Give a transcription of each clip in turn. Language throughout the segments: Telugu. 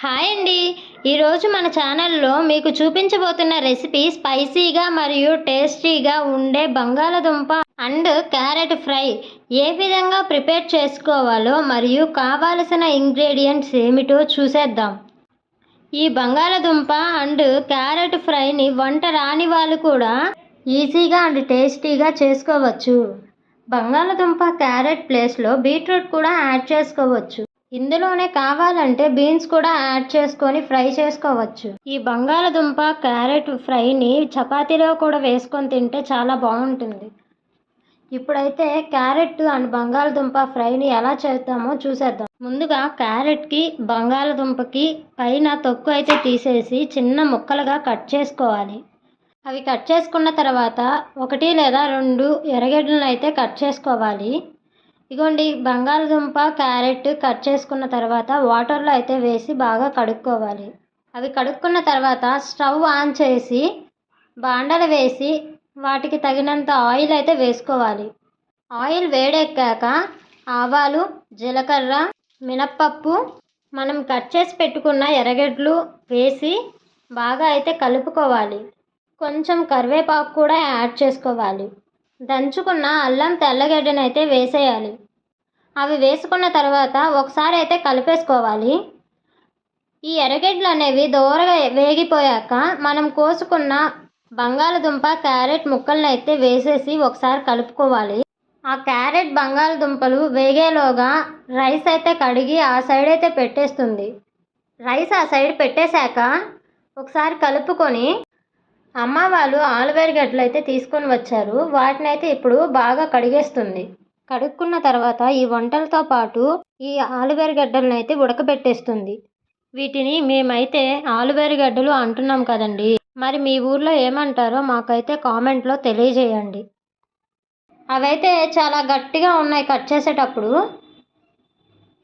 హాయ్ అండి. ఈరోజు మన ఛానల్లో మీకు చూపించబోతున్న రెసిపీ స్పైసీగా మరియు టేస్టీగా ఉండే బంగాళదుంప అండ్ క్యారెట్ ఫ్రై ఏ విధంగా ప్రిపేర్ చేసుకోవాలో మరియు కావాల్సిన ఇంగ్రీడియంట్స్ ఏమిటో చూసేద్దాం. ఈ బంగాళదుంప అండ్ క్యారెట్ ఫ్రైని వంట రాని వాళ్ళు కూడా ఈజీగా అండ్ టేస్టీగా చేసుకోవచ్చు. బంగాళదుంప క్యారెట్ ప్లేస్లో బీట్రూట్ కూడా యాడ్ చేసుకోవచ్చు. ఇందులోనే కావాలంటే బీన్స్ కూడా యాడ్ చేసుకొని ఫ్రై చేసుకోవచ్చు. ఈ బంగాళదుంప క్యారెట్ ఫ్రైని చపాతీలో కూడా వేసుకొని తింటే చాలా బాగుంటుంది. ఇప్పుడైతే క్యారెట్ అండ్ బంగాళదుంప ఫ్రైని ఎలా చేద్దామో చూసేద్దాం. ముందుగా క్యారెట్కి బంగాళదుంపకి పైన తొక్కు అయితే తీసేసి చిన్న ముక్కలుగా కట్ చేసుకోవాలి. అవి కట్ చేసుకున్న తర్వాత 1 లేదా 2 ఎర్రగడ్డలను అయితే కట్ చేసుకోవాలి. ఇగోండి, బంగాళదుంప క్యారెట్ కట్ చేసుకున్న తర్వాత వాటర్లో అయితే వేసి బాగా కడుక్కోవాలి. అవి కడుక్కున్న తర్వాత స్టవ్ ఆన్ చేసి బాండలు వేసి వాటికి తగినంత ఆయిల్ అయితే వేసుకోవాలి. ఆయిల్ వేడెక్కాక ఆవాలు, జీలకర్ర, మినప్పప్పు, మనం కట్ చేసి పెట్టుకున్న ఎర్రగడ్డలు వేసి బాగా అయితే కలుపుకోవాలి. కొంచెం కరివేపాకు కూడా యాడ్ చేసుకోవాలి. దంచుకున్న అల్లం తెల్లగడ్డను అయితే వేసేయాలి. అవి వేసుకున్న తర్వాత ఒకసారి అయితే కలిపేసుకోవాలి. ఈ ఎర్రగడ్డలు అనేవి దోరగా వేగిపోయాక మనం కోసుకున్న బంగాళదుంప క్యారెట్ ముక్కలను అయితే వేసేసి ఒకసారి కలుపుకోవాలి. ఆ క్యారెట్ బంగాళదుంపలు వేగేలోగా రైస్ అయితే కడిగి ఆ సైడ్ అయితే పెట్టేస్తుంది. రైస్ ఆ సైడ్ పెట్టేశాక ఒకసారి కలుపుకొని అమ్మ వాళ్ళు ఆలువేరగడ్డలు అయితే తీసుకొని వచ్చారు. వాటిని అయితే ఇప్పుడు బాగా కడిగేస్తుంది. కడుక్కున్న తర్వాత ఈ వంటలతో పాటు ఈ ఆలువేరగడ్డలను అయితే ఉడకబెట్టేస్తుంది. వీటిని మేమైతే ఆలువేరగడ్డలు అంటున్నాం కదండి, మరి మీ ఊర్లో ఏమంటారో మాకైతే కామెంట్లో తెలియజేయండి. అవైతే చాలా గట్టిగా ఉన్నాయి కట్ చేసేటప్పుడు.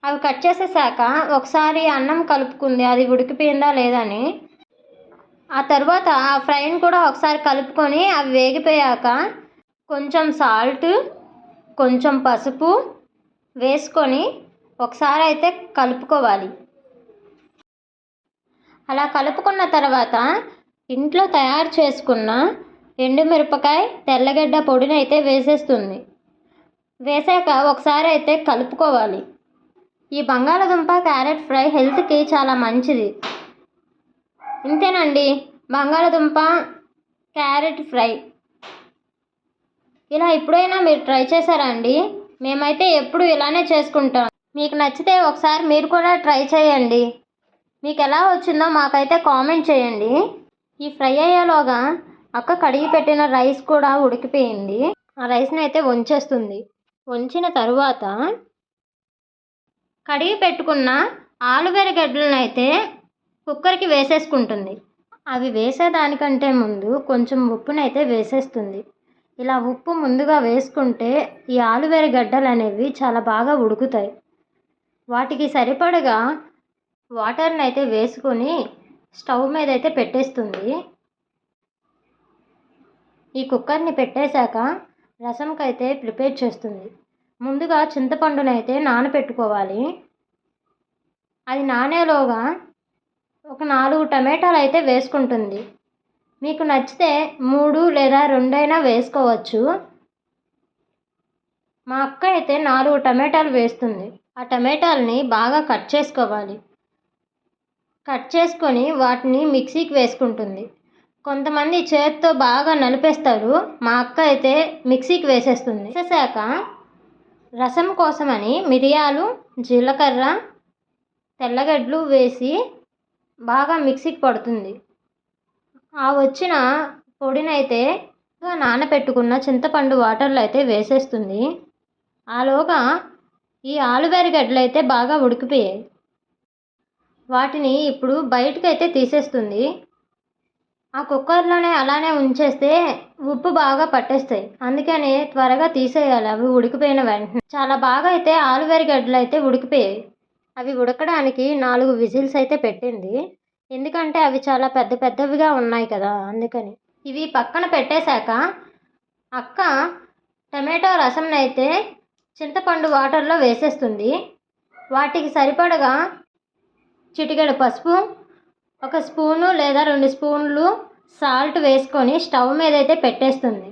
అవి కట్ చేసేసాక ఒకసారి అన్నం కలుపుకుంది, అది ఉడికిపోయిందా లేదని. ఆ తర్వాత ఆ ఫ్రైని కూడా ఒకసారి కలుపుకొని అవి వేగిపోయాక కొంచెం సాల్ట్, కొంచెం పసుపు వేసుకొని ఒకసారి అయితే కలుపుకోవాలి. అలా కలుపుకున్న తర్వాత ఇంట్లో తయారు చేసుకున్న ఎండుమిరపకాయ, తెల్లగడ్డ పొడిని అయితే వేసేస్తుంది. వేసాక ఒకసారి అయితే కలుపుకోవాలి. ఈ బంగాళదుంప క్యారెట్ ఫ్రై హెల్త్కి చాలా మంచిది. ఇంతేనండి, బంగాళదుంప క్యారెట్ ఫ్రై. ఇలా ఎప్పుడైనా మీరు ట్రై చేశారా అండి? మేమైతే ఎప్పుడు ఇలానే చేసుకుంటాం. మీకు నచ్చితే ఒకసారి మీరు కూడా ట్రై చేయండి. మీకు ఎలా వచ్చిందో మాకైతే కామెంట్ చేయండి. ఈ ఫ్రై అయ్యేలోగా అక్క కడిగి పెట్టిన రైస్ కూడా ఉడికిపోయింది. ఆ రైస్ని అయితే వంచేస్తుంది. వంచిన తరువాత కడిగి పెట్టుకున్న ఆలువేరగడ్డలను అయితే కుక్కర్కి వేసేసుకుంటుంది. అవి వేసేదానికంటే ముందు కొంచెం ఉప్పునైతే వేసేస్తుంది. ఇలా ఉప్పు ముందుగా వేసుకుంటే ఈ ఆలువేరగడ్డలు అనేవి చాలా బాగా ఉడుకుతాయి. వాటికి సరిపడగా వాటర్ని అయితే వేసుకొని స్టవ్ మీద అయితే పెట్టేస్తుంది. ఈ కుక్కర్ని పెట్టేశాక రసంకి అయితే ప్రిపేర్ చేస్తుంది. ముందుగా చింతపండునైతే నానబెట్టుకోవాలి. అది నానేలోగా ఒక 4 టమాటాలు అయితే వేసుకుంటుంది. మీకు నచ్చితే 3 లేదా 2 అయినా వేసుకోవచ్చు. మా అక్క అయితే 4 టమాటాలు వేస్తుంది. ఆ టమాటాలని బాగా కట్ చేసుకోవాలి. కట్ చేసుకొని వాటిని మిక్సీకి వేసుకుంటుంది. కొంతమంది చేతితో బాగా నలిపేస్తారు. మా అక్క అయితే మిక్సీకి వేసేస్తుంది. వేసేసాక రసం కోసమని మిరియాలు, జీలకర్ర, తెల్లగడ్డలు వేసి బాగా మిక్సీకి పడుతుంది. ఆ వచ్చిన పొడినైతే నానబెట్టుకున్న చింతపండు వాటర్లో అయితే వేసేస్తుంది. ఆలోగా ఈ ఆలువేరగడ్డలు అయితే బాగా ఉడికిపోయాయి. వాటిని ఇప్పుడు బయటకైతే తీసేస్తుంది. ఆ కుక్కర్లోనే అలానే ఉంచేస్తే ఉప్పు బాగా పట్టేస్తాయి. అందుకని త్వరగా తీసేయాలి అవి ఉడికిపోయిన వెంటనే. చాలా బాగా అయితే ఆలువేరగడ్డలు అయితే ఉడికిపోయాయి. అవి ఉడకడానికి 4 విజిల్స్ అయితే పెట్టింది. ఎందుకంటే అవి చాలా పెద్ద పెద్దవిగా ఉన్నాయి కదా, అందుకని. ఇవి పక్కన పెట్టేశాక అక్క టమాటో రసంని అయితే చింతపండు వాటర్లో వేసేస్తుంది. వాటికి సరిపడగా చిటికెడు పసుపు, ఒక స్పూను లేదా 2 స్పూన్లు సాల్ట్ వేసుకొని స్టవ్ మీద అయితే పెట్టేస్తుంది.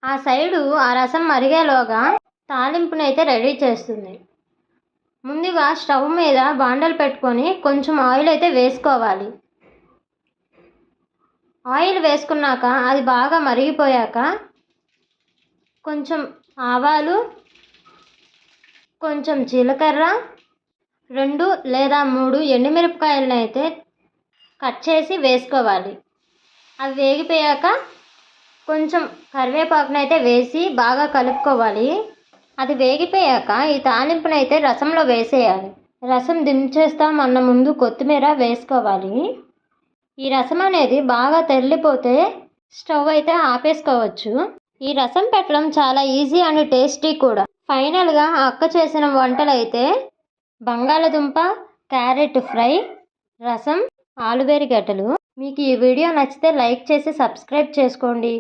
ఆ సైడు ఆ రసం మరిగేలోగా తాలింపునైతే రెడీ చేస్తుంది. ముందుగా స్టవ్ మీద బాండలు పెట్టుకొని కొంచెం ఆయిల్ అయితే వేసుకోవాలి. ఆయిల్ వేసుకున్నాక అది బాగా మరిగిపోయాక కొంచెం ఆవాలు, కొంచెం జీలకర్ర, 2 లేదా 3 ఎండుమిరపకాయలను అయితే కట్ చేసి వేసుకోవాలి. అవి వేగిపోయాక కొంచెం కరివేపాకునైతే వేసి బాగా కలుపుకోవాలి. అది వేగిపోయాక ఈ తాలింపునైతే రసంలో వేసేయాలి. రసం దించేస్తాం అన్న ముందు కొత్తిమీర వేసుకోవాలి. ఈ రసం అనేది బాగా తెల్లిపోతే స్టవ్ అయితే ఆపేసుకోవచ్చు. ఈ రసం పెట్టడం చాలా ఈజీ అండ్ టేస్టీ కూడా. ఫైనల్గా అక్క చేసిన వంటలు అయితే బంగాళదుంప క్యారెట్ ఫ్రై, రసం, ఆలువేరి గడ్డలు. మీకు ఈ వీడియో నచ్చితే లైక్ చేసి సబ్స్క్రైబ్ చేసుకోండి.